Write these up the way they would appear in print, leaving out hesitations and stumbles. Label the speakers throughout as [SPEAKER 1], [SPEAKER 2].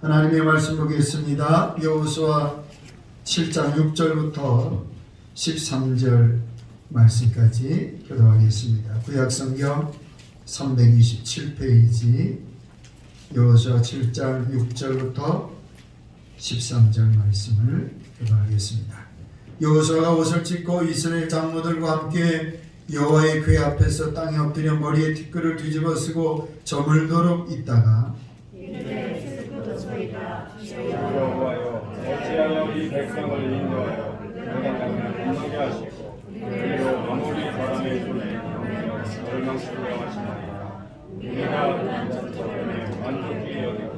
[SPEAKER 1] 하나님의 말씀 보겠습니다. 여호수아 7장 6절부터 13절 말씀까지 교독하겠습니다. 구약성경 327페이지 여호수아 7장 6절부터 13절 말씀을 교독하겠습니다. 여호수아가 옷을 찢고 이스라엘 장로들과 함께 여호와의 궤 앞에서 땅에 엎드려 머리에 티끌을 뒤집어 쓰고 저물도록 있다가
[SPEAKER 2] 여호와여, 어찌하여 이 백성을 인도하여 내가 땅을 건너게 하시고 그리고 아모리 사람의 손에 넘겨 멸망시키려 하시나이까. 우리가 그 저편에 만족히 여기고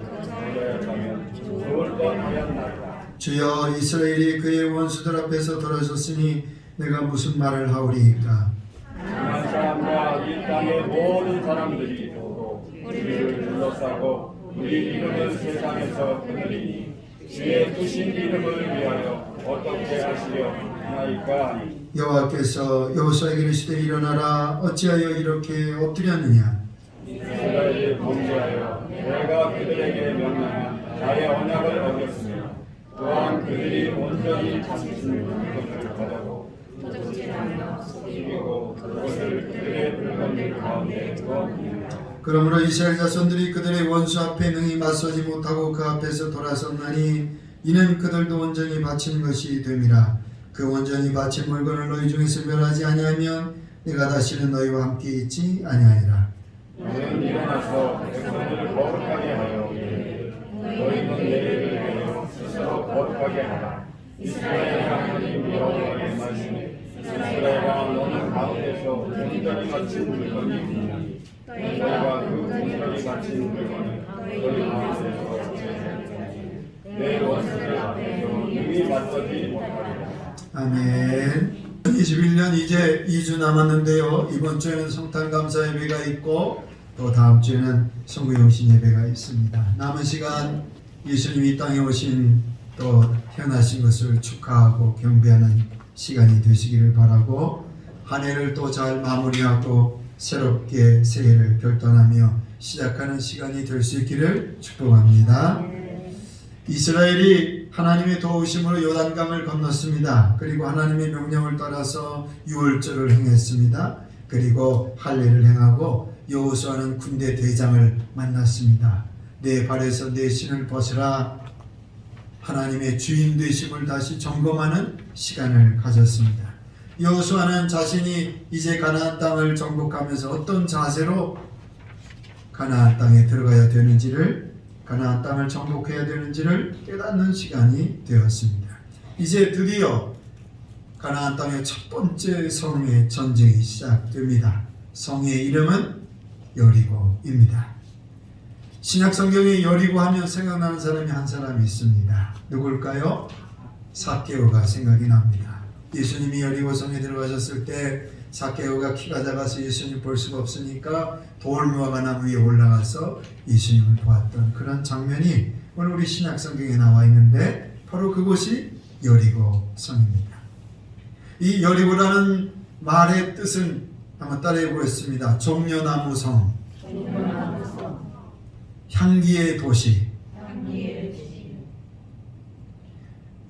[SPEAKER 2] 그러였다면 좋을 뻔하였나이다.
[SPEAKER 1] 주여, 이스라엘이 그의 원수들 앞에서 돌아섰으니 내가 무슨 말을 하오리이까.
[SPEAKER 2] 한 사람과 이 땅의 모든 사람들이 보고 우리를 둘러싸고 우리 이름을 세상에서 끊으리니 주의 크신 이름을 위하여 어떻게 하시려 하나이까 하니.
[SPEAKER 1] 여호와께서 여호수아에게 이르시되 일어나라. 어찌하여 이렇게 엎드렸느냐.
[SPEAKER 2] 이스라엘이 범죄하여 내가 그들에게 명령한 나의 언약을 어겼으며 또한 그들이 온전히 자신의 물건을 가져고 도적질하며 속이고 그것을 그들의 물건들 가운데 두었느니라.
[SPEAKER 1] 그러므로 이스라엘 자손들이 그들의 원수 앞에 능히 맞서지 못하고 그 앞에서 돌아섰나니 이는 그들도 온전히 바친 것이 됨이라. 그 온전히 바친 물건을 너희 중에서 멸하지 아니하면 내가 다시는 너희와 함께 있지 아니하리라.
[SPEAKER 2] 너는 일어나서 백성들을 거룩하게 하여 너희는 내를 위하여 스스로 거룩하게 하라. 이스라엘 하나님 여호와의 말씀에 이스라엘아, 너는 가운데서 온전히 바친 물건이 있느니 너희가 그 온전히 바친 물건을 너희 가운데서 제사하니 내 원수들 앞에서 능히 맞서지 못하리라.
[SPEAKER 1] 아멘. 21년 이제 2주 남았는데요. 이번 주에는 성탄 감사 예배가 있고 또 다음 주에는 성구영신 예배가 있습니다. 남은 시간 예수님이 이 땅에 오신 또 태어나신 것을 축하하고 경배하는 시간이 되시기를 바라고 한 해를 또 잘 마무리하고 새롭게 새해를 결단하며 시작하는 시간이 될 수 있기를 축복합니다. 이스라엘이 하나님의 도우심으로 요단강을 건넜습니다. 그리고 하나님의 명령을 따라서 유월절을 행했습니다. 그리고 할례를 행하고 여호수아는 군대 대장을 만났습니다. 내 발에서 내 신을 벗으라. 하나님의 주인 되심을 다시 점검하는 시간을 가졌습니다. 여호수아는 자신이 이제 가나안 땅을 정복하면서 어떤 자세로 가나안 땅에 들어가야 되는지를, 가나안 땅을 정복해야 되는지를 깨닫는 시간이 되었습니다. 이제 드디어 가나안 땅의 첫 번째 성의 전쟁이 시작됩니다. 성의 이름은 여리고입니다. 신약 성경에 여리고 하면 생각나는 사람이 한 사람이 있습니다. 누굴까요? 삭개오가 생각이 납니다. 예수님이 여리고성에 들어가셨을 때 삭개오가 키가 작아서 예수님 볼 수가 없으니까 돌무화과 나무 위에 올라가서 예수님을 보았던 그런 장면이 오늘 우리 신약 성경에 나와 있는데 바로 그곳이 여리고성입니다. 이 여리고라는 말의 뜻은 한번 따라해 보겠습니다. 종려나무성, 향기의 도시.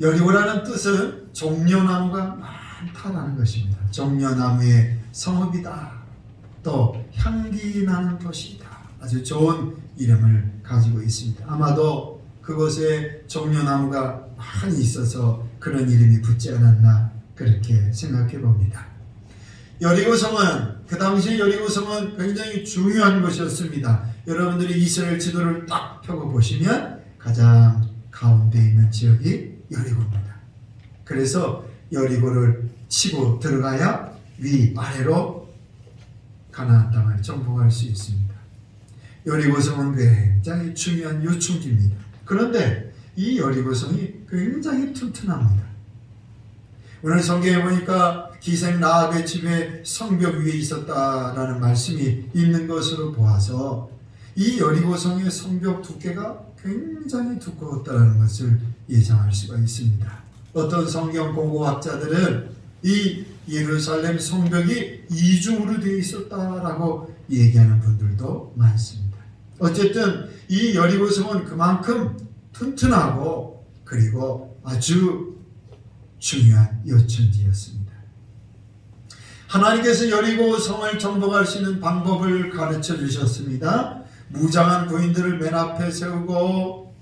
[SPEAKER 1] 여리고라는 뜻은 종려나무가 많다라는 것입니다. 종려나무의 성읍이다. 또 향기 나는 도시이다. 아주 좋은 이름을 가지고 있습니다. 아마도 그곳에 종려나무가 많이 있어서 그런 이름이 붙지 않았나 그렇게 생각해 봅니다. 여리고성은, 그 당시 여리고성은 굉장히 중요한 것이었습니다. 여러분들이 이스라엘 지도를 딱 펴고 보시면 가장 가운데 있는 지역이 여리고입니다. 그래서 여리고를 치고 들어가야 위아래로 가나안 땅을 정복할 수 있습니다. 여리고성은 굉장히 중요한 요충지입니다. 그런데 이 여리고성이 굉장히 튼튼합니다. 오늘 성경에 보니까 기생 라합의 집에 성벽 위에 있었다라는 말씀이 있는 것으로 보아서 이 여리고성의 성벽 두께가 굉장히 두꺼웠다는 것을 예상할 수가 있습니다. 어떤 성경 공고학자들은 이 예루살렘 성벽이 이중으로 되어 있었다라고 얘기하는 분들도 많습니다. 어쨌든 이 여리고성은 그만큼 튼튼하고 그리고 아주 중요한 요청지였습니다. 하나님께서 여리고 성을 정복할 수 있는 방법을 가르쳐 주셨습니다. 무장한 군인들을 맨 앞에 세우고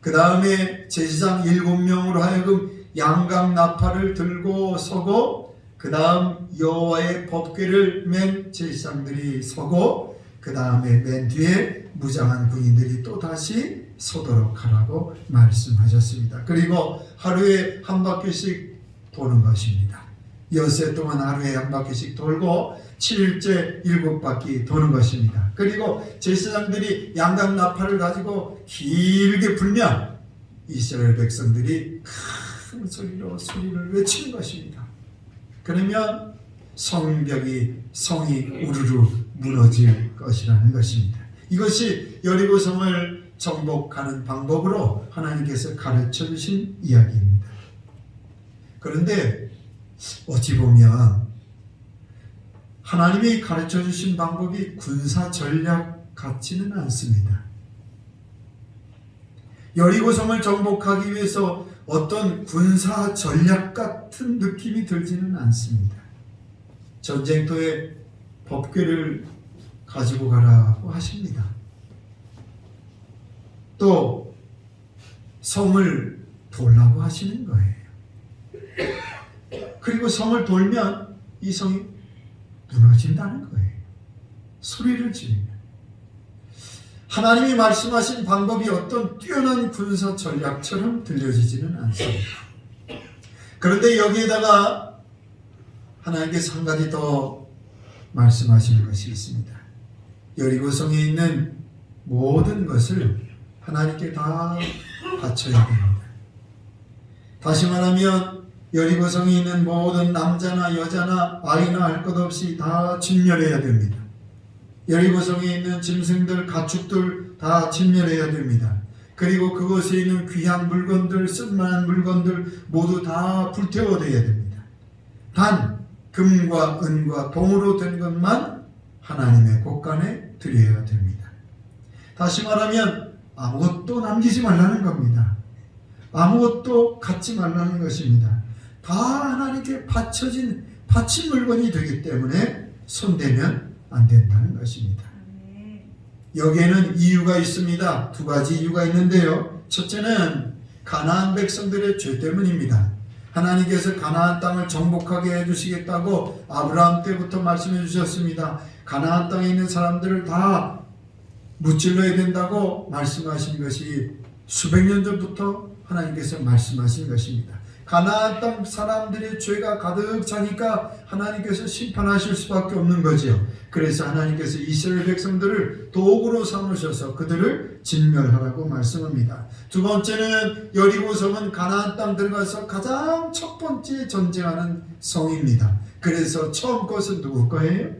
[SPEAKER 1] 그 다음에 제사장 7명으로 하여금 양각 나팔을 들고 서고 그 다음 여호와의 법궤를 맨 제사장들이 서고 그 다음에 맨 뒤에 무장한 군인들이 또 다시 서도록 하라고 말씀하셨습니다. 그리고 하루에 한 바퀴씩 도는 것입니다. 엿새 동안 하루에 한 바퀴씩 돌고 7일째 7바퀴 도는 것입니다. 그리고 제사장들이 양각 나팔을 가지고 길게 불면 이스라엘 백성들이 큰 소리로 소리를 외치는 것입니다. 그러면 성이 우르르 무너질 것이라는 것입니다. 이것이 여리고성을 정복하는 방법으로 하나님께서 가르쳐 주신 이야기입니다. 그런데 어찌 보면 하나님이 가르쳐 주신 방법이 군사 전략 같지는 않습니다. 여리고성을 정복하기 위해서 어떤 군사 전략 같은 느낌이 들지는 않습니다. 전쟁터에 법궤를 가지고 가라고 하십니다. 또 성을 돌라고 하시는 거예요. 그리고 성을 돌면 이 성이 무너진다는 거예요. 소리를 지르면. 하나님이 말씀하신 방법이 어떤 뛰어난 군사 전략처럼 들려지지는 않습니다. 그런데 여기에다가 하나님께서 한 가지 더 말씀하시는 것이 있습니다. 여리고성에 있는 모든 것을 하나님께 다 바쳐야 됩니다. 다시 말하면 여리고성에 있는 모든 남자나 여자나 아이나 할 것 없이 다 진멸해야 됩니다. 여리고성에 있는 짐승들, 가축들 다 진멸해야 됩니다. 그리고 그곳에 있는 귀한 물건들, 쓸만한 물건들 모두 다 불태워야 됩니다. 단 금과 은과 동으로 된 것만 하나님의 곳간에 드려야 됩니다. 다시 말하면 아무것도 남기지 말라는 겁니다. 아무것도 갖지 말라는 것입니다. 다 하나님께 바친 물건이 되기 때문에 손대면 안 된다는 것입니다. 여기에는 이유가 있습니다. 두 가지 이유가 있는데요. 첫째는 가나안 백성들의 죄 때문입니다. 하나님께서 가나안 땅을 정복하게 해주시겠다고 아브라함 때부터 말씀해 주셨습니다. 가나안 땅에 있는 사람들을 다 무찔러야 된다고 말씀하신 것이 수백 년 전부터 하나님께서 말씀하신 것입니다. 가나안 땅 사람들의 죄가 가득 차니까 하나님께서 심판하실 수밖에 없는 거죠. 그래서 하나님께서 이스라엘 백성들을 도구로 삼으셔서 그들을 진멸하라고 말씀합니다. 두 번째는 여리고성은 가나안 땅 들어가서 가장 첫 번째 전쟁하는 성입니다. 그래서 처음 것은 누구 거예요?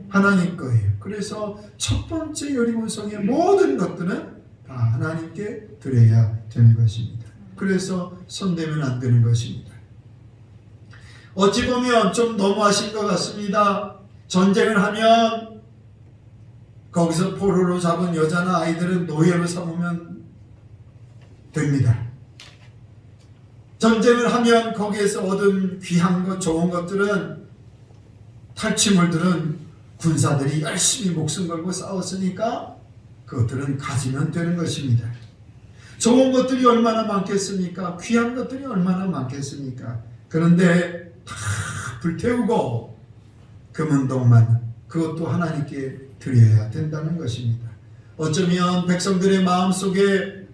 [SPEAKER 1] 하나님 거예요. 그래서 첫 번째 여리고성의 모든 것들은 다 하나님께 드려야 되는 것입니다. 그래서 손대면 안 되는 것입니다. 어찌 보면 좀 너무하신 것 같습니다. 전쟁을 하면 거기서 포로로 잡은 여자나 아이들은 노예로 삼으면 됩니다. 전쟁을 하면 거기에서 얻은 귀한 것, 좋은 것들은 탈취물들은 군사들이 열심히 목숨 걸고 싸웠으니까 그것들은 가지면 되는 것입니다. 좋은 것들이 얼마나 많겠습니까? 귀한 것들이 얼마나 많겠습니까? 그런데 다 불태우고 금은동만 그것도 하나님께 드려야 된다는 것입니다. 어쩌면 백성들의 마음속에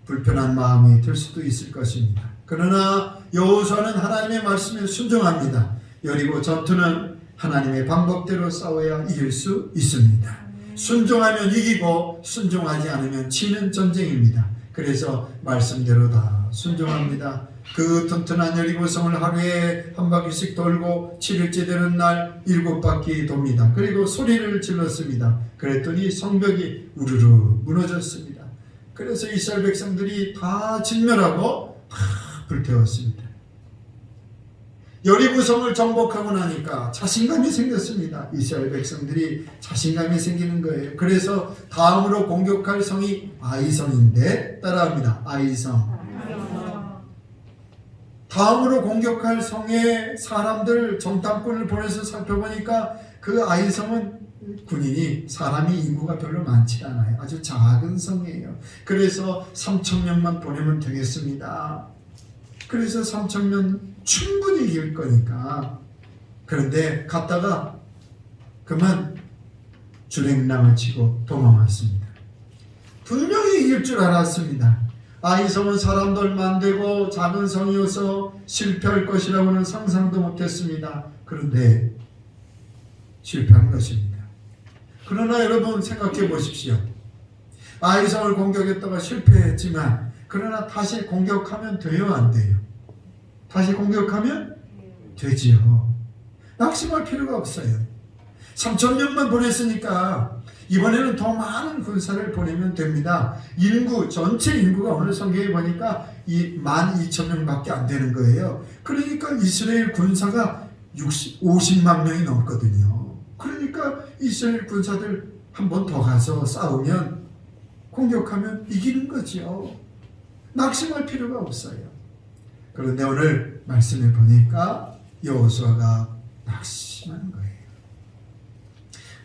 [SPEAKER 1] 불편한 마음이 들 수도 있을 것입니다. 그러나 여호수아는 하나님의 말씀에 순종합니다. 여리고 전투는 하나님의 방법대로 싸워야 이길 수 있습니다. 순종하면 이기고 순종하지 않으면 지는 전쟁입니다. 그래서 말씀대로 다 순종합니다. 그 튼튼한 여리고성을 하루에 한 바퀴씩 돌고 7일째 되는 날 7바퀴 돕니다. 그리고 소리를 질렀습니다. 그랬더니 성벽이 우르르 무너졌습니다. 그래서 이스라엘 백성들이 다 진멸하고 다 불태웠습니다. 여리고성을 정복하고 나니까 자신감이 생겼습니다. 이스라엘 백성들이 자신감이 생기는 거예요. 그래서 다음으로 공격할 성이 아이성인데, 따라합니다. 아이성. 다음으로 공격할 성에 사람들 정탐꾼을 보내서 살펴보니까 그 아이성은 군인이 사람이 인구가 별로 많지 않아요. 아주 작은 성이에요. 그래서 3,000명만 보내면 되겠습니다. 그래서 3,000명 충분히 이길 거니까. 그런데 갔다가 그만 주랭랑을 치고 도망왔습니다. 분명히 이길 줄 알았습니다. 아이성은 사람도 얼마 안 되고 작은 성이어서 실패할 것이라고는 상상도 못했습니다. 그런데 실패한 것입니다. 그러나 여러분 생각해 보십시오. 아이성을 공격했다가 실패했지만 그러나 다시 공격하면 돼요, 안 돼요? 다시 공격하면 되지요. 낙심할 필요가 없어요. 3,000명만 보냈으니까 이번에는 더 많은 군사를 보내면 됩니다. 전체 인구가 오늘 성경에 보니까 12,000명밖에 안 되는 거예요. 그러니까 이스라엘 군사가 50만 명이 넘거든요. 그러니까 이스라엘 군사들 한 번 더 가서 싸우면, 공격하면 이기는 거죠. 낙심할 필요가 없어요. 그런데 오늘 말씀을 보니까 여호수아가 낙심한 거예요.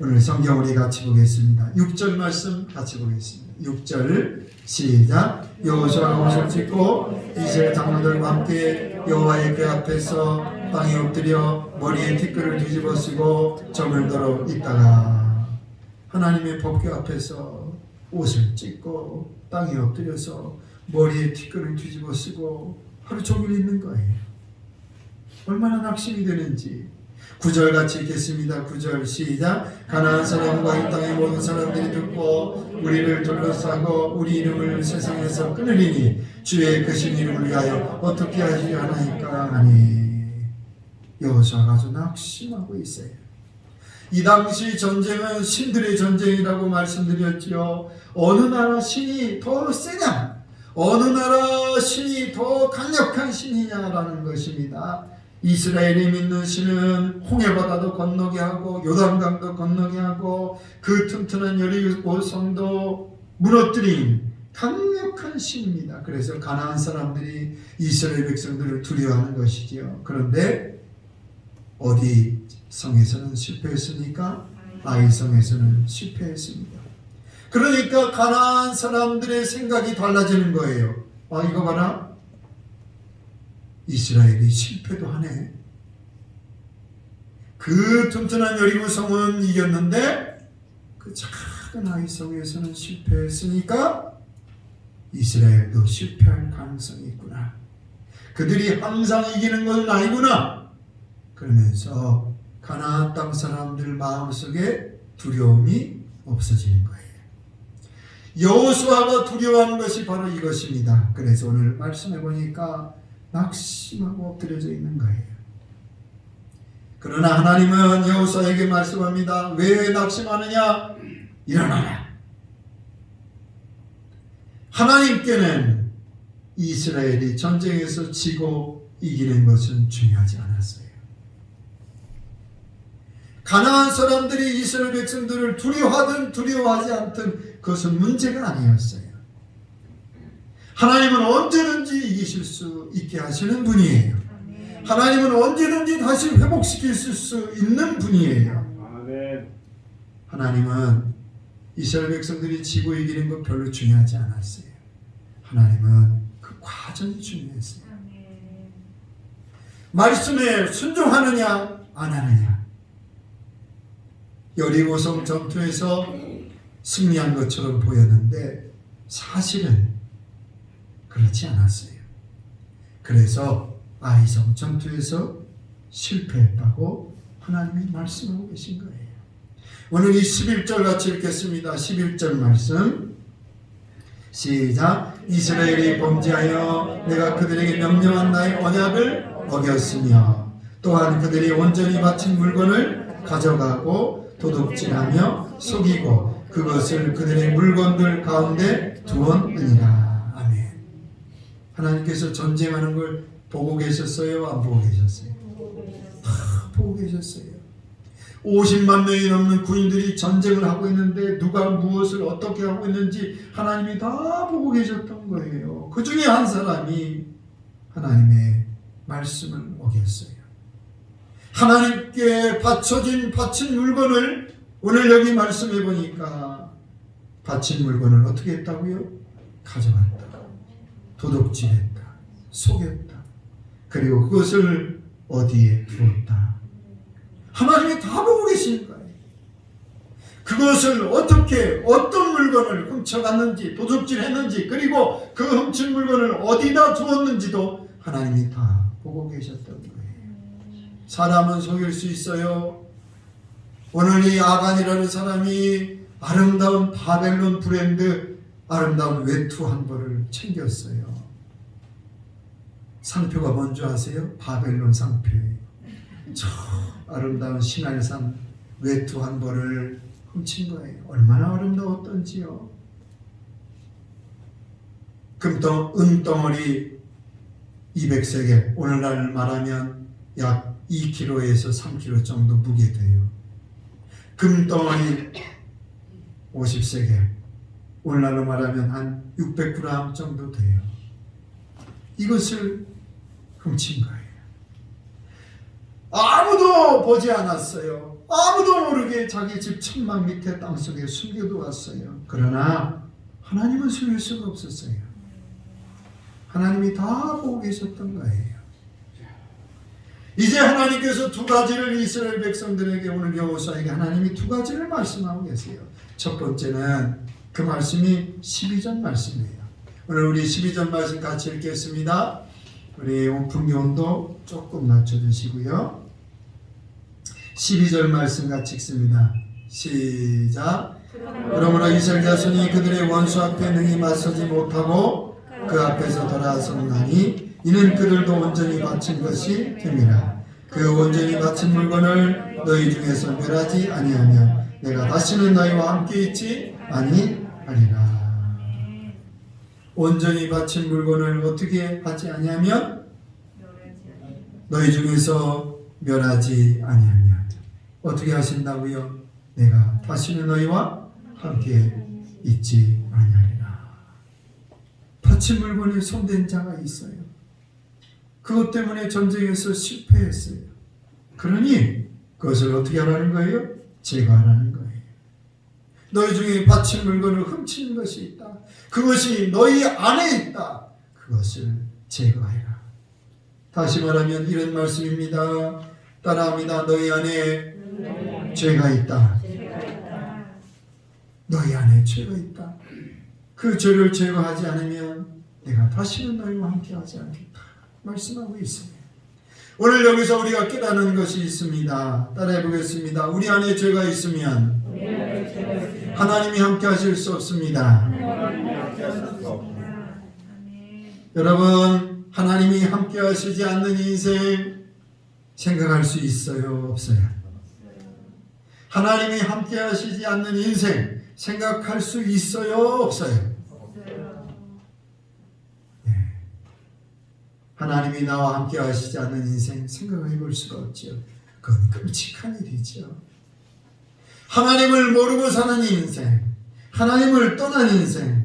[SPEAKER 1] 오늘 성경 우리 같이 보겠습니다. 6절 말씀 같이 보겠습니다. 6절 시작. 여호수아가 옷을 찢고 이스라엘 장로들과 함께 여호와의 궤 앞에서 땅에 엎드려 머리에 티끌을 뒤집어 쓰고 점을 들어 있다가, 하나님의 법궤 앞에서 옷을 찢고 땅에 엎드려서 머리에 티끌을 뒤집어 쓰고 하루 종일 있는 거예요. 얼마나 낙심이 되는지. 9절 같이 읽겠습니다. 9절 시작. 가나안 사람과 이 땅의 모든 사람들이 듣고 우리를 둘러싸고 우리 이름을 세상에서 끊으리니 주의 크신 이름을 위하여 어떻게 하시려 하나이까 하니. 여호수아가 아주 낙심하고 있어요. 이 당시 전쟁은 신들의 전쟁이라고 말씀드렸지요. 어느 나라 신이 더 세냐, 어느 나라 신이 더 강력한 신이냐라는 것입니다. 이스라엘이 믿는 신은 홍해바다도 건너게 하고 요단강도 건너게 하고 그 튼튼한 여리고성도 무너뜨린 강력한 신입니다. 그래서 가나안 사람들이 이스라엘 백성들을 두려워하는 것이지요. 그런데 어디 성에서는 실패했으니까 아이성에서는 실패했습니다. 그러니까 가나안 사람들의 생각이 달라지는 거예요. 이거 봐라, 이스라엘이 실패도 하네. 그 튼튼한 여리고성은 이겼는데 그 작은 아이성에서는 실패했으니까 이스라엘도 실패할 가능성이 있구나. 그들이 항상 이기는 것은 아니구나. 그러면서 가나안 땅 사람들 마음속에 두려움이 없어지는 거예요. 여호수아가 두려워하는 것이 바로 이것입니다. 그래서 오늘 말씀해 보니까 낙심하고 엎드려져 있는 거예요. 그러나 하나님은 여호수아에게 말씀합니다. 왜 낙심하느냐? 일어나라. 하나님께는 이스라엘이 전쟁에서 지고 이기는 것은 중요하지 않았어요. 가나안 사람들이 이스라엘 백성들을 두려워하든 두려워하지 않든 그것은 문제가 아니었어요. 하나님은 언제든지 이기실 수 있게 하시는 분이에요. 하나님은 언제든지 다시 회복시킬 수 있는 분이에요. 하나님은 이스라엘 백성들이 지고 이기는 것 별로 중요하지 않았어요. 하나님은 그 과정이 중요했어요. 말씀에 순종하느냐 안 하느냐. 여리고성 전투에서 승리한 것처럼 보였는데 사실은 그렇지 않았어요. 그래서 아이성 전투에서 실패했다고 하나님이 말씀하고 계신 거예요. 오늘 이 11절 같이 읽겠습니다. 11절 말씀 시작. 이스라엘이 범죄하여 내가 그들에게 명령한 나의 언약을 어겼으며 또한 그들이 온전히 바친 물건을 가져가고 도둑질하며 속이고 그것을 그들의 물건들 가운데 두었느니라. 아멘. 하나님께서 전쟁하는 걸 보고 계셨어요? 안 보고 계셨어요? 다 보고 계셨어요. 50만 명이 넘는 군인들이 전쟁을 하고 있는데 누가 무엇을 어떻게 하고 있는지 하나님이 다 보고 계셨던 거예요. 그 중에 한 사람이 하나님의 말씀을 어겼어요. 하나님께 바친 물건을 오늘 여기 말씀해 보니까 바친 물건을 어떻게 했다고요? 가져갔다. 도둑질했다. 속였다. 그리고 그것을 어디에 두었다. 하나님이 다 보고 계신 거예요. 그것을 어떻게 어떤 물건을 훔쳐갔는지 도둑질했는지 그리고 그 훔친 물건을 어디다 두었는지도 하나님이 다 보고 계셨던 거예요. 사람은 속일 수 있어요. 오늘 이 아간이라는 사람이 아름다운 바벨론 브랜드 아름다운 외투 한 벌을 챙겼어요. 상표가 뭔지 아세요? 바벨론 상표예요. 저 아름다운 신할산 외투 한 벌을 훔친 거예요. 얼마나 아름다웠던지요. 은덩어리 200세겔, 오늘날 말하면 약 2kg에서 3kg 정도 무게 돼요. 금덩어리 50세겔, 오늘날로 말하면 한 600g 정도 돼요. 이것을 훔친 거예요. 아무도 보지 않았어요. 아무도 모르게 자기 집 천막 밑에 땅속에 숨겨두었어요. 그러나 하나님은 숨길 수가 없었어요. 하나님이 다 보고 계셨던 거예요. 이제 하나님께서 두 가지를 이스라엘 백성들에게 오늘 여호수아에게 하나님이 두 가지를 말씀하고 계세요. 첫 번째는 그 말씀이 12절 말씀이에요. 오늘 우리 12절 말씀 같이 읽겠습니다. 우리 오픈기온도 조금 낮춰주시고요. 12절 말씀 같이 읽습니다. 시작. 그러므로 이스라엘 자손이 그들의 원수 앞에 능히 맞서지 못하고 그 앞에서 돌아서나니 이는 그들도 온전히 바친 것이 됨이라. 그 온전히 바친 물건을 너희 중에서 멸하지 아니하며 내가 다시는 너희와 함께 있지 아니하리라. 온전히 바친 물건을 어떻게 하지 아니하면 너희 중에서 멸하지 아니하냐. 어떻게 하신다고요? 내가 다시는 너희와 함께 있지 아니하리라. 바친 물건에 손댄 자가 있어요. 그것 때문에 전쟁에서 실패했어요. 그러니 그것을 어떻게 하라는 거예요? 제거하라는 거예요. 너희 중에 바친 물건을 훔치는 것이 있다. 그것이 너희 안에 있다. 그것을 제거해라. 다시 말하면 이런 말씀입니다. 따라합니다. 너희 안에 죄가 있다. 너희 안에 죄가 있다. 그 죄를 제거하지 않으면 내가 다시는 너희와 함께하지 않겠다. 말씀하고 있습니다. 오늘 여기서 우리가 깨닫는 것이 있습니다. 따라해 보겠습니다. 우리 안에 죄가 있으면 하나님이 함께 하실 수 없습니다. 여러분, 하나님이 함께 하시지 않는 인생 생각할 수 있어요? 없어요? 하나님이 함께 하시지 않는 인생 생각할 수 있어요? 없어요? 네. 하나님이 나와 함께 하시지 않는 인생 생각해 볼 수가 없죠. 그건 끔찍한 일이죠. 하나님을 모르고 사는 인생, 하나님을 떠난 인생,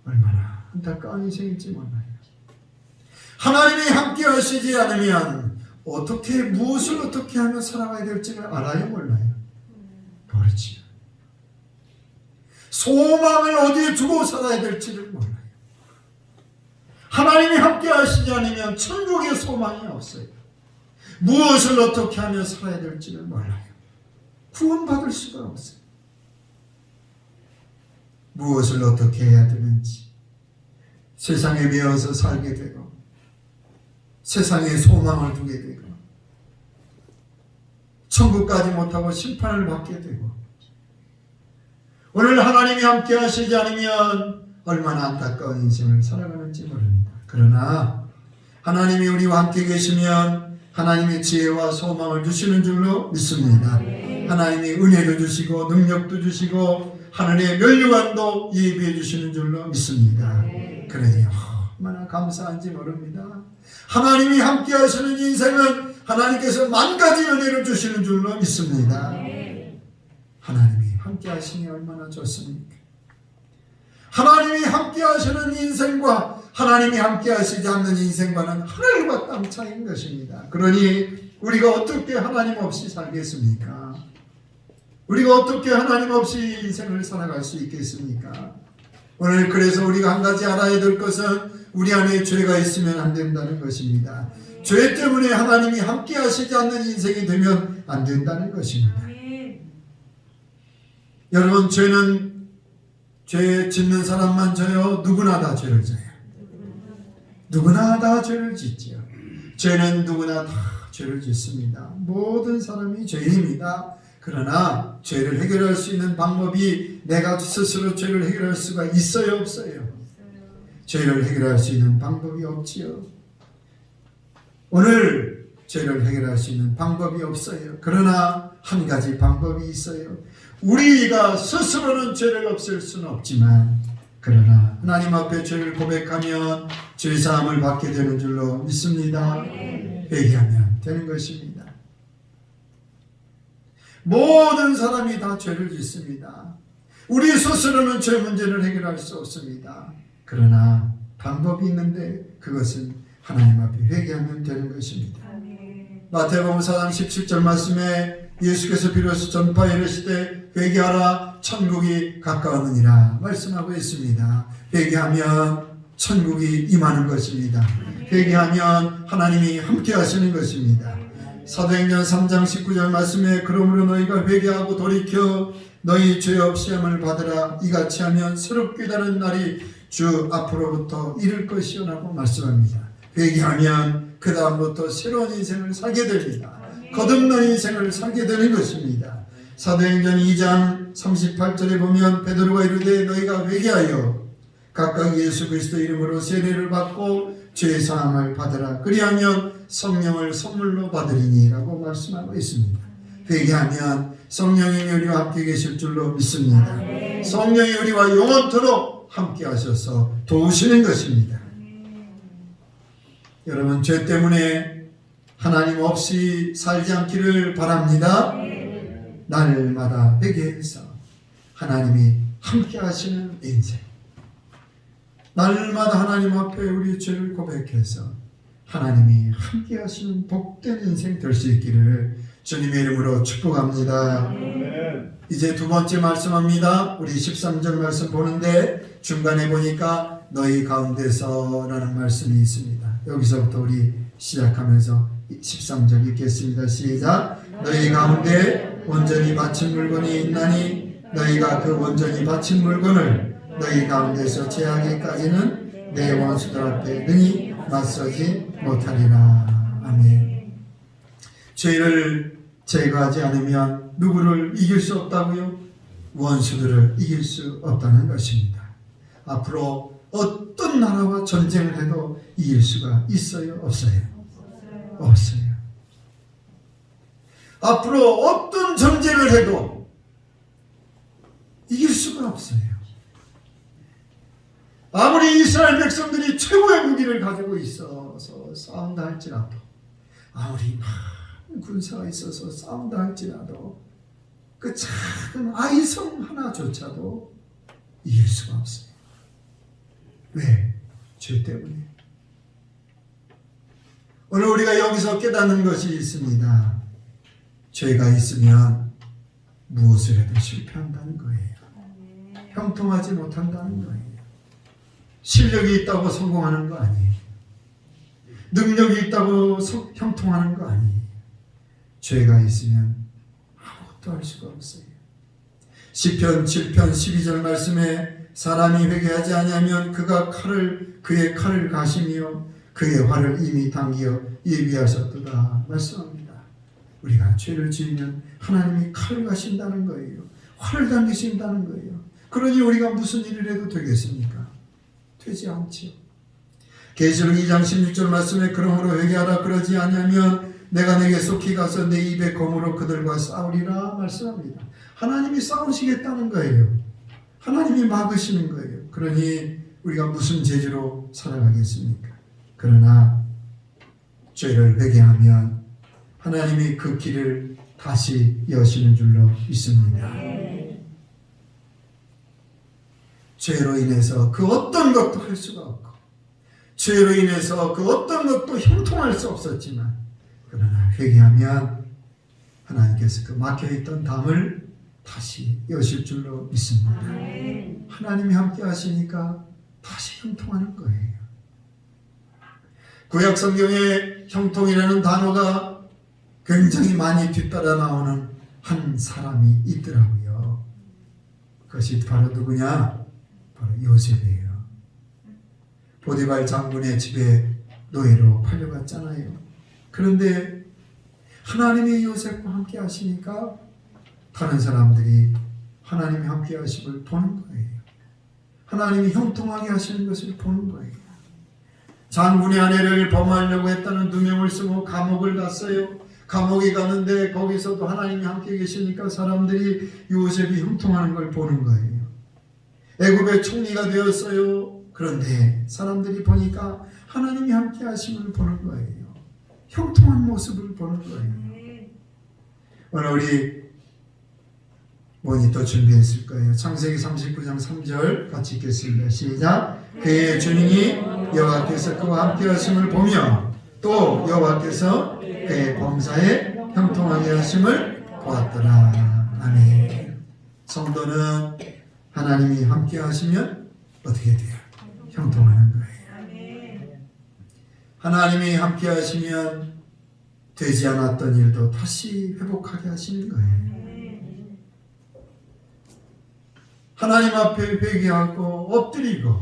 [SPEAKER 1] 얼마나 안타까운 인생일지 몰라요. 하나님이 함께 하시지 않으면 무엇을 어떻게 하며 살아가야 될지를 알아요? 몰라요? 모르지요. 소망을 어디에 두고 살아야 될지를 몰라요. 하나님이 함께 하시지 않으면 천국의 소망이 없어요. 무엇을 어떻게 하며 살아야 될지를 몰라요. 구원받을 수가 없어요. 무엇을 어떻게 해야 되는지 세상에 매여서 살게 되고 세상에 소망을 두게 되고 천국까지 못하고 심판을 받게 되고 오늘 하나님이 함께 하시지 않으면 얼마나 안타까운 인생을 살아가는지 모릅니다. 그러나 하나님이 우리와 함께 계시면 하나님의 지혜와 소망을 주시는 줄로 믿습니다. 하나님이 은혜도 주시고 능력도 주시고 하늘의 면류관도 예비해 주시는 줄로 믿습니다. 그러니 얼마나 감사한지 모릅니다. 하나님이 함께 하시는 인생은 하나님께서 만 가지 은혜를 주시는 줄로 믿습니다. 하나님이 함께 하시니 얼마나 좋습니까? 하나님이 함께 하시는 인생과 하나님이 함께 하시지 않는 인생과는 하늘과 땅 차이인 것입니다. 그러니 우리가 어떻게 하나님 없이 살겠습니까? 우리가 어떻게 하나님 없이 인생을 살아갈 수 있겠습니까? 오늘 그래서 우리가 한 가지 알아야 될 것은 우리 안에 죄가 있으면 안 된다는 것입니다. 죄 때문에 하나님이 함께 하시지 않는 인생이 되면 안 된다는 것입니다. 여러분, 죄 짓는 사람만 져요? 누구나 다 죄를 져요. 누구나 다 죄를 짓지요. 죄는 누구나 다 죄를 짓습니다. 모든 사람이 죄인입니다. 그러나 죄를 해결할 수 있는 방법이 내가 스스로 죄를 해결할 수가 있어요, 없어요? 죄를 해결할 수 있는 방법이 없지요. 오늘 죄를 해결할 수 있는 방법이 없어요. 그러나 한 가지 방법이 있어요. 우리가 스스로는 죄를 없앨 수는 없지만 그러나 하나님 앞에 죄를 고백하면 죄사함을 받게 되는 줄로 믿습니다. 회개하면 되는 것입니다. 모든 사람이 다 죄를 짓습니다. 우리 스스로는 죄 문제를 해결할 수 없습니다. 그러나 방법이 있는데 그것은 하나님 앞에 회개하면 되는 것입니다. 마태복음 4장 17절 말씀에 예수께서 비로소 전파에 이르시되 회개하라 천국이 가까웠느니라 말씀하고 있습니다. 회개하면 천국이 임하는 것입니다. 회개하면 하나님이 함께 하시는 것입니다. 사도행전 3장 19절 말씀에 그러므로 너희가 회개하고 돌이켜 너희 죄 없이 함을 받으라 이같이 하면 새롭게 다른 날이 주 앞으로부터 이를 것이오라고 말씀합니다. 회개하면 그 다음부터 새로운 인생을 살게 됩니다. 거듭난 인생을 살게 되는 것입니다. 사도행전 2장 38절에 보면 베드로가 이르되 너희가 회개하여 각각 예수 그리스도 이름으로 세례를 받고 죄 사함을 받으라 그리하면 성령을 선물로 받으리니 라고 말씀하고 있습니다. 회개하면 성령이 우리와 함께 계실 줄로 믿습니다. 성령이 우리와 영원토록 함께 하셔서 도우시는 것입니다. 여러분, 죄 때문에 하나님 없이 살지 않기를 바랍니다. 날마다 회개해서 하나님이 함께 하시는 인생, 날마다 하나님 앞에 우리 죄를 고백해서 하나님이 함께 하시는 복된 인생 될 수 있기를 주님의 이름으로 축복합니다. 이제 두 번째 말씀합니다. 우리 13절 말씀 보는데 중간에 보니까 너희 가운데서 라는 말씀이 있습니다. 여기서부터 우리 시작하면서 13절 읽겠습니다. 시작. 너희 가운데 온전히 바친 물건이 있나니 너희가 그 온전히 바친 물건을 너희 가운데서 제하기까지는 내 원수들 앞에 능히 맞서지 못하리라. 아멘. 죄를 제거하지 않으면 누구를 이길 수 없다고요? 원수들을 이길 수 없다는 것입니다. 앞으로 어떤 나라와 전쟁을 해도 이길 수가 있어요? 없어요? 없어요. 앞으로 어떤 전쟁을 해도 이길 수가 없어요. 아무리 이스라엘 백성들이 최고의 무기를 가지고 있어서 싸운다 할지라도, 아무리 많은 군사가 있어서 싸운다 할지라도 그 작은 아이성 하나조차도 이길 수가 없어요. 왜? 죄 때문에. 오늘 우리가 여기서 깨닫는 것이 있습니다. 죄가 있으면 무엇을 해도 실패한다는 거예요. 형통하지 못한다는 거예요. 실력이 있다고 성공하는 거 아니에요. 능력이 있다고 형통하는 거 아니에요. 죄가 있으면 아무것도 할 수가 없어요. 시편 7편 12절 말씀에 사람이 회개하지 아니하면 그가 그의 칼을 가시며 그의 활을 이미 당기어 예비하셨도다 말씀합니다. 우리가 죄를 지으면 하나님이 칼을 가신다는 거예요. 활을 당기신다는 거예요. 그러니 우리가 무슨 일을 해도 되겠습니까? 되지 않지요. 계시록 2장 16절 말씀에 그러므로 회개하라 그러지 아니하면 내가 내게 속히 가서 내 입의 검으로 그들과 싸우리라 말씀합니다. 하나님이 싸우시겠다는 거예요. 하나님이 막으시는 거예요. 그러니 우리가 무슨 죄로 살아가겠습니까? 그러나 죄를 회개하면 하나님이 그 길을 다시 여시는 줄로 믿습니다. 죄로 인해서 그 어떤 것도 할 수가 없고, 죄로 인해서 그 어떤 것도 형통할 수 없었지만, 그러나 회개하면 하나님께서 그 막혀있던 담을 다시 여실 줄로 믿습니다. 하나님이 함께 하시니까 다시 형통하는 거예요. 구약 성경에 형통이라는 단어가 굉장히 많이 뒤따라 나오는 한 사람이 있더라고요. 그것이 바로 누구냐? 바로 요셉이에요. 보디발 장군의 집에 노예로 팔려갔잖아요. 그런데 하나님이 요셉과 함께 하시니까 다른 사람들이 하나님이 함께 하심을 보는 거예요. 하나님이 형통하게 하시는 것을 보는 거예요. 장군의 아내를 범하려고 했다는 누명을 쓰고 감옥을 갔어요. 감옥에 가는데 거기서도 하나님이 함께 계시니까 사람들이 요셉이 형통하는 걸 보는 거예요. 애굽의 총리가 되었어요. 그런데 사람들이 보니까 하나님이 함께 하심을 보는 거예요. 형통한 모습을 보는 거예요. 오늘 우리 모니터 준비했을 거예요. 창세기 39장 3절 같이 읽겠습니다. 시작. 그의 주인이 여호와께서 그와 함께 하심을 보며 또 여호와께서 그의 범사에 형통하게 하심을 보았더라. 아멘. 성도는 하나님이 함께 하시면 어떻게 돼요? 형통하는 거예요. 하나님이 함께 하시면 되지 않았던 일도 다시 회복하게 하시는 거예요. 하나님 앞에 회개하고 엎드리고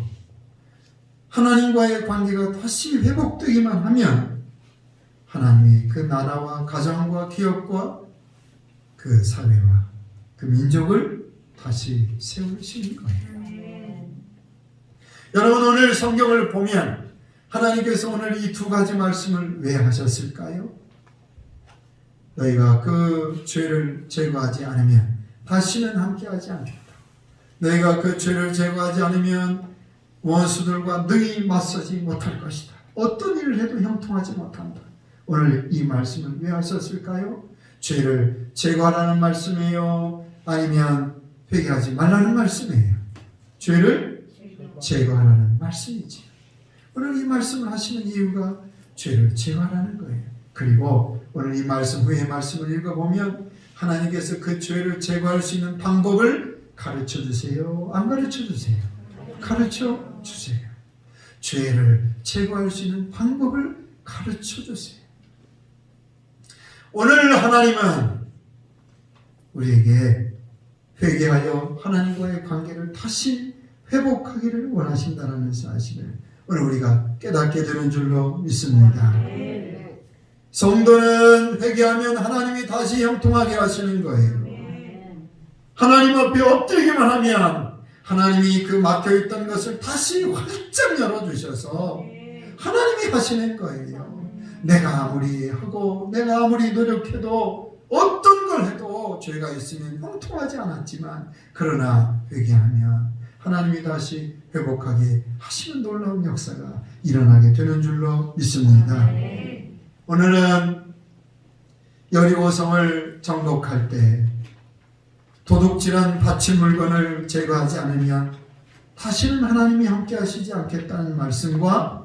[SPEAKER 1] 하나님과의 관계가 다시 회복되기만 하면 하나님이 그 나라와 가정과 기업과 그 사회와 그 민족을 다시 세우시는 거예요. 여러분, 오늘 성경을 보면 하나님께서 오늘 이 두 가지 말씀을 왜 하셨을까요? 너희가 그 죄를 제거하지 않으면 다시는 함께하지 않겠다. 너희가 그 죄를 제거하지 않으면 원수들과 능히 맞서지 못할 것이다. 어떤 일을 해도 형통하지 못한다. 오늘 이 말씀을 왜 하셨을까요? 죄를 제거하라는 말씀이에요? 아니면 회개하지 말라는 말씀이에요? 죄를 제거하라는 말씀이지. 오늘 이 말씀을 하시는 이유가 죄를 제거하라는 거예요. 그리고 오늘 이 말씀 후에 말씀을 읽어보면 하나님께서 그 죄를 제거할 수 있는 방법을 가르쳐 주세요? 안 가르쳐 주세요? 가르쳐 주세요. 죄를 제거할 수 있는 방법을 가르쳐 주세요. 오늘 하나님은 우리에게 회개하여 하나님과의 관계를 다시 회복하기를 원하신다는 사실을 오늘 우리가 깨닫게 되는 줄로 믿습니다. 성도는 회개하면 하나님이 다시 형통하게 하시는 거예요. 하나님 앞에 엎드리기만 하면 하나님이 그 막혀있던 것을 다시 활짝 열어주셔서 하나님이 하시는 거예요. 내가 아무리 하고 내가 아무리 노력해도 어떤 걸 해도 죄가 있으면 형통하지 않았지만 그러나 회개하면 하나님이 다시 회복하게 하시는 놀라운 역사가 일어나게 되는 줄로 믿습니다. 오늘은 여리고성을 정복할 때 도둑질한 바친 물건을 제거하지 않으면 다시는 하나님이 함께 하시지 않겠다는 말씀과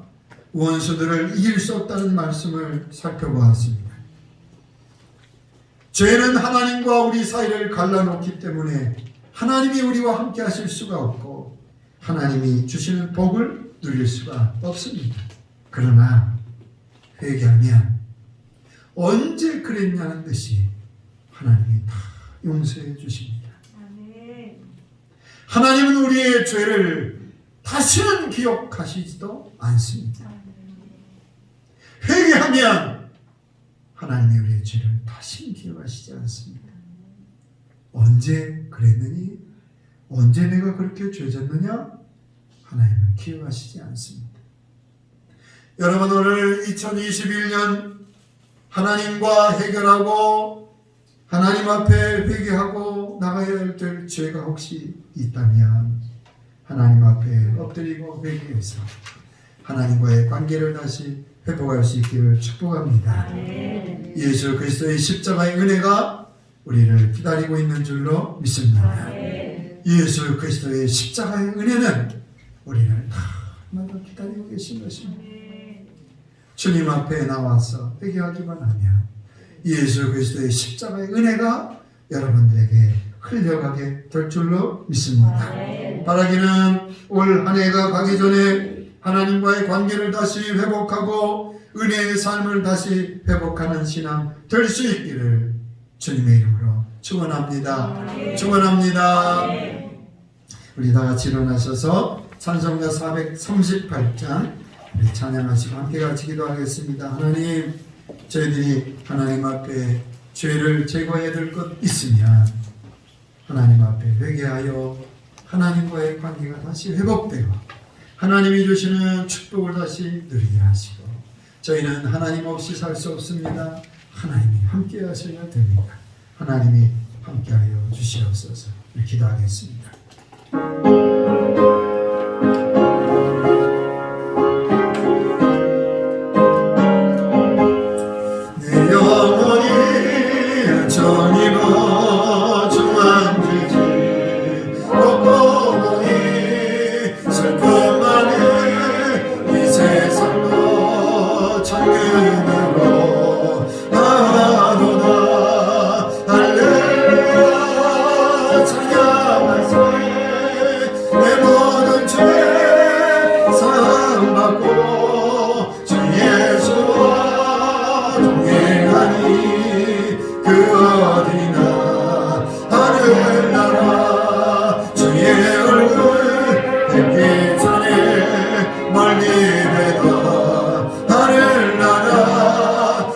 [SPEAKER 1] 원수들을 이길 수 없다는 말씀을 살펴보았습니다. 죄는 하나님과 우리 사이를 갈라놓기 때문에 하나님이 우리와 함께 하실 수가 없고 하나님이 주시는 복을 누릴 수가 없습니다. 그러나 회개하면 언제 그랬냐는 듯이 하나님이 다 용서해 주십니다. 하나님은 우리의 죄를 다시는 기억하시지도 않습니다. 회개하면 하나님이 우리의 죄를 다시는 기억하시지 않습니다. 언제 그랬느니? 언제 내가 그렇게 죄졌느냐? 하나님은 기억하시지 않습니다. 여러분, 오늘 2021년 하나님과 해결하고 하나님 앞에 회개하고 나가야 될 죄가 혹시 있다면 하나님 앞에 엎드리고 회개해서 하나님과의 관계를 다시 회복할 수 있기를 축복합니다. 예수 그리스도의 십자가의 은혜가 우리를 기다리고 있는 줄로 믿습니다. 예수 그리스도의 십자가의 은혜는 우리를 날마다 기다리고 계신 것입니다. 주님 앞에 나와서 회개하기만 하면 예수 그리스도의 십자가의 은혜가 여러분들에게 흘려가게 될 줄로 믿습니다. 바라기는 올 한 해가 가기 전에 하나님과의 관계를 다시 회복하고 은혜의 삶을 다시 회복하는 신앙 될 수 있기를 주님의 이름으로 축원합니다. 축원합니다. 우리 다 같이 일어나셔서 찬송가 438장 우리 찬양하시고 함께 같이 기도하겠습니다. 하나님, 저희들이 하나님 앞에 죄를 제거해야 될 것 있으면 하나님 앞에 회개하여 하나님과의 관계가 다시 회복되고 하나님이 주시는 축복을 다시 누리게 하시고 저희는 하나님 없이 살 수 없습니다. 하나님이 함께 하셔야 됩니다. 하나님이 함께하여 주시옵소서. 기도하겠습니다. 내 영혼이 전이고 중한지지 먹고 보니 슬픔만이 이 세상도 천근으로 하도다. 할렐루야 찬양하세. 내 모든 죄 사함받고 주 예수와 동행하니 그 어디나 하늘나라 주의 얼굴 뵙기 전에 멀리 뵈다 하늘나라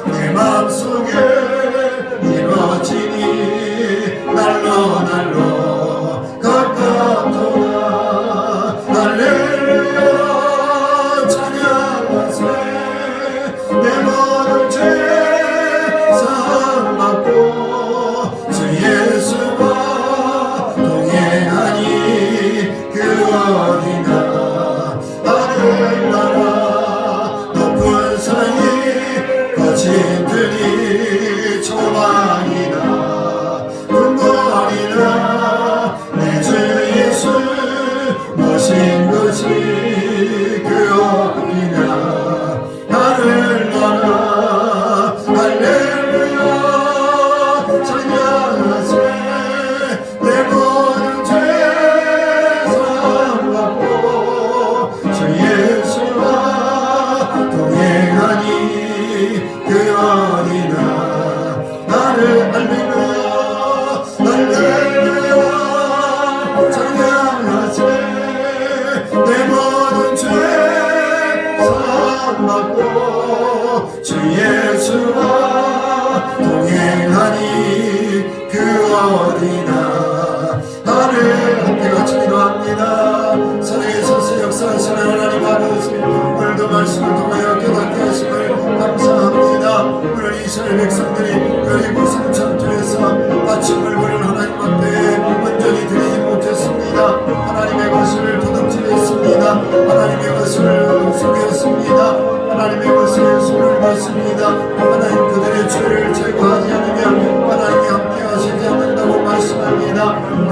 [SPEAKER 1] 내 맘속에 이루어지니 날로 날로 가깝도다. 할렐루야 찬양하세. 내 모든 죄 사함받고 주 예수와 동행하니 그 어디나 하늘나라 높은 산이 거친 들이 초반이나 금거리나 내 주 예수 모신 것이 그 어디나 하늘나라. 할렐루야 찬양하세. 내 모든 죄 사함받고 주 예수와 동행하니 그 어디나 할렐루야 할렐루야 찬양하세. 내 모든 죄 사함받고 주 예수와 동행하니 그 어디나 하늘. 함께 같이 기도합니다. 사랑에서서 역사하시는 하나님 아버지, 오늘도 말씀을 통하여 깨닫게 하심을 감사합니다. 오늘 이스라엘 백성들이 여리고 성전투에서 마침을 부른 하나님 앞에 온전히 드리지 못했습니다. 하나님의 것을 도둑질했습니다. 하나님의 것을 속였습니다. 하나님의 것을 손을 봤습니다. 하나님 그들의 죄를 제거하지 않으면 하나님이 함께 하시지 않는다고 말씀합니다.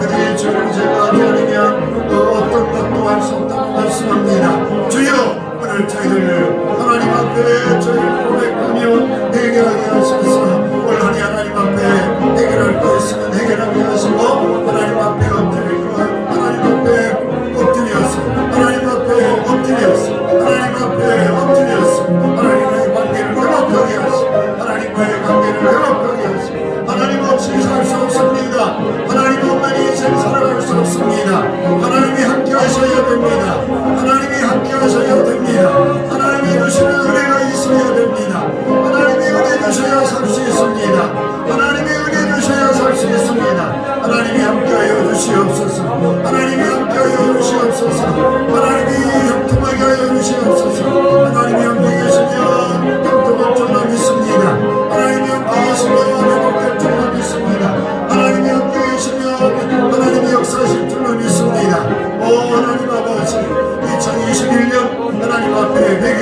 [SPEAKER 1] 그들의 죄를 제거하지 않으면 또 어떤 것도 할 수 없다고 말씀합니다. 주여, 오늘 저희들 하나님 앞에 저희를 고백하며 회개하게 하셔서 올 한해 하나님 앞에 해결할 거 있으면 해결하게 하시고 하나님 앞에 엎드릴 것 하나님 앞에 엎드려서 하나님 앞에 엎드려서 하나님 앞에 엎드려서 하나님과의 관계를 회복하게 하시고 하나님과의 관계를 회복하게 하시고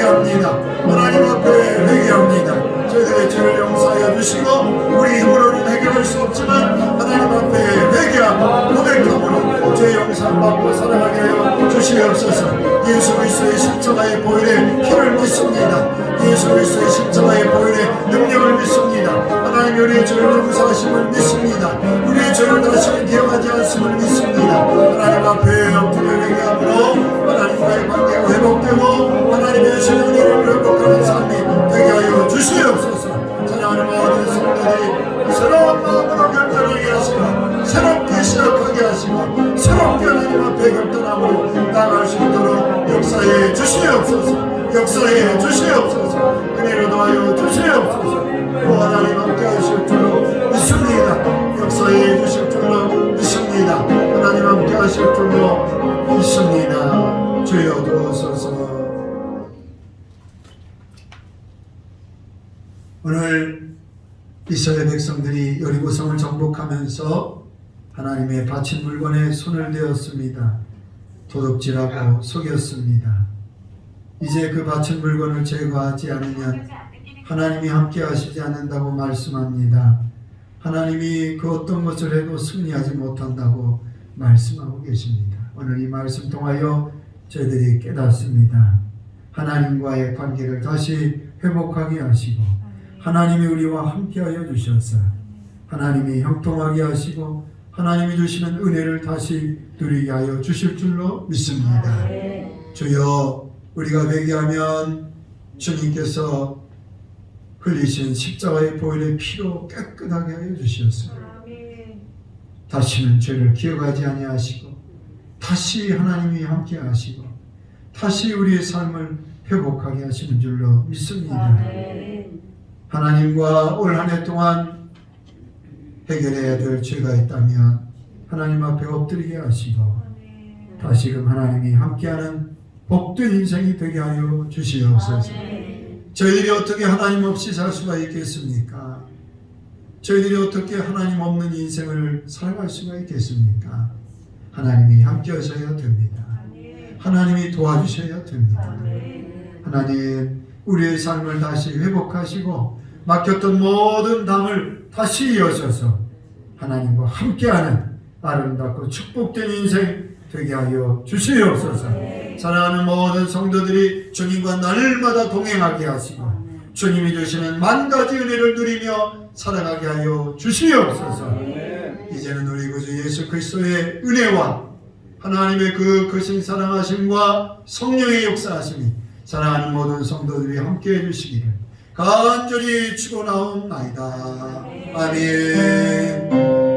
[SPEAKER 1] 회개합니다. 하나님 앞에 회개합니다. 저희들의 죄를 용서하여 주시고 우리 힘으로는 해결할 수 없지만 하나님 앞에 회개하고 고백함으로 죄 용서받고 살아가게 하여 주시옵소서. 예수 그리스도의 십자가의 보혈의 피를 믿습니다. 예수 그리스도의 십자가의 보혈의 능력을 믿습니다. 하나님 우리의 죄를 용서하심을 믿습니다. 우리의 죄를 다시는 기억하지 않음을 믿습니다. 하나님 앞에 엎드려 회개함으로 하나님과의 관계가 회복되고 하나님의 주신 은혜를 회복하는 삶이 되게 하여 주시옵소서. 사랑하는 모든 성도들이 새로운 마음으로 결단하게 하시고 새롭게 시작하게 하시고 새롭게 하나님 앞에 결단함으로 나아갈 수 있도록 역사해 주시옵소서. 역사해 주시옵소서. 은혜로 도와여 주시옵소서. 또 하나님 함께 하실 줄로 믿습니다. 역사해 주실 줄로 믿습니다. 하나님 함께 하실 줄로 믿습니다. 주여 도우소서. 오늘 이스라엘 백성들이 여리고성을 정복하면서 하나님의 바친 물건에 손을 대었습니다. 도둑질하고 속였습니다. 이제 그 바친 물건을 제거하지 않으면 하나님이 함께 하시지 않는다고 말씀합니다. 하나님이 그 어떤 것을 해도 승리하지 못한다고 말씀하고 계십니다. 오늘 이 말씀 통하여 저희들이 깨닫습니다. 하나님과의 관계를 다시 회복하게 하시고 하나님이 우리와 함께하여 주셔서 하나님이 형통하게 하시고 하나님이 주시는 은혜를 다시 누리게 하여 주실 줄로 믿습니다. 주여 우리가 회개하면 주님께서 흘리신 십자가의 보혈의 피로 깨끗하게 하여 주시옵소서. 다시는 죄를 기억하지 아니하시고 다시 하나님이 함께 하시고 다시 우리의 삶을 회복하게 하시는 줄로 믿습니다. 하나님과 올 한 해 동안 해결해야 될 죄가 있다면 하나님 앞에 엎드리게 하시고 다시금 하나님이 함께하는 복된 인생이 되게 하여 주시옵소서. 저희들이 어떻게 하나님 없이 살 수가 있겠습니까? 저희들이 어떻게 하나님 없는 인생을 살아갈 수가 있겠습니까? 하나님이 함께 하셔야 됩니다. 하나님이 도와주셔야 됩니다. 하나님 우리의 삶을 다시 회복하시고 막혔던 모든 담을 다시 이어서서 하나님과 함께하는 아름답고 축복된 인생 되게 하여 주시옵소서. 사랑하는 모든 성도들이 주님과 날마다 동행하게 하시고 주님이 주시는 만 가지 은혜를 누리며 살아가게 하여 주시옵소서. 이제는 우리 구주 예수 그리스도의 은혜와 하나님의 그 크신 사랑하심과 성령의 역사하심이 사랑하는 모든 성도들이 함께 해주시기를 간절히 축원하옵나이다. 아멘.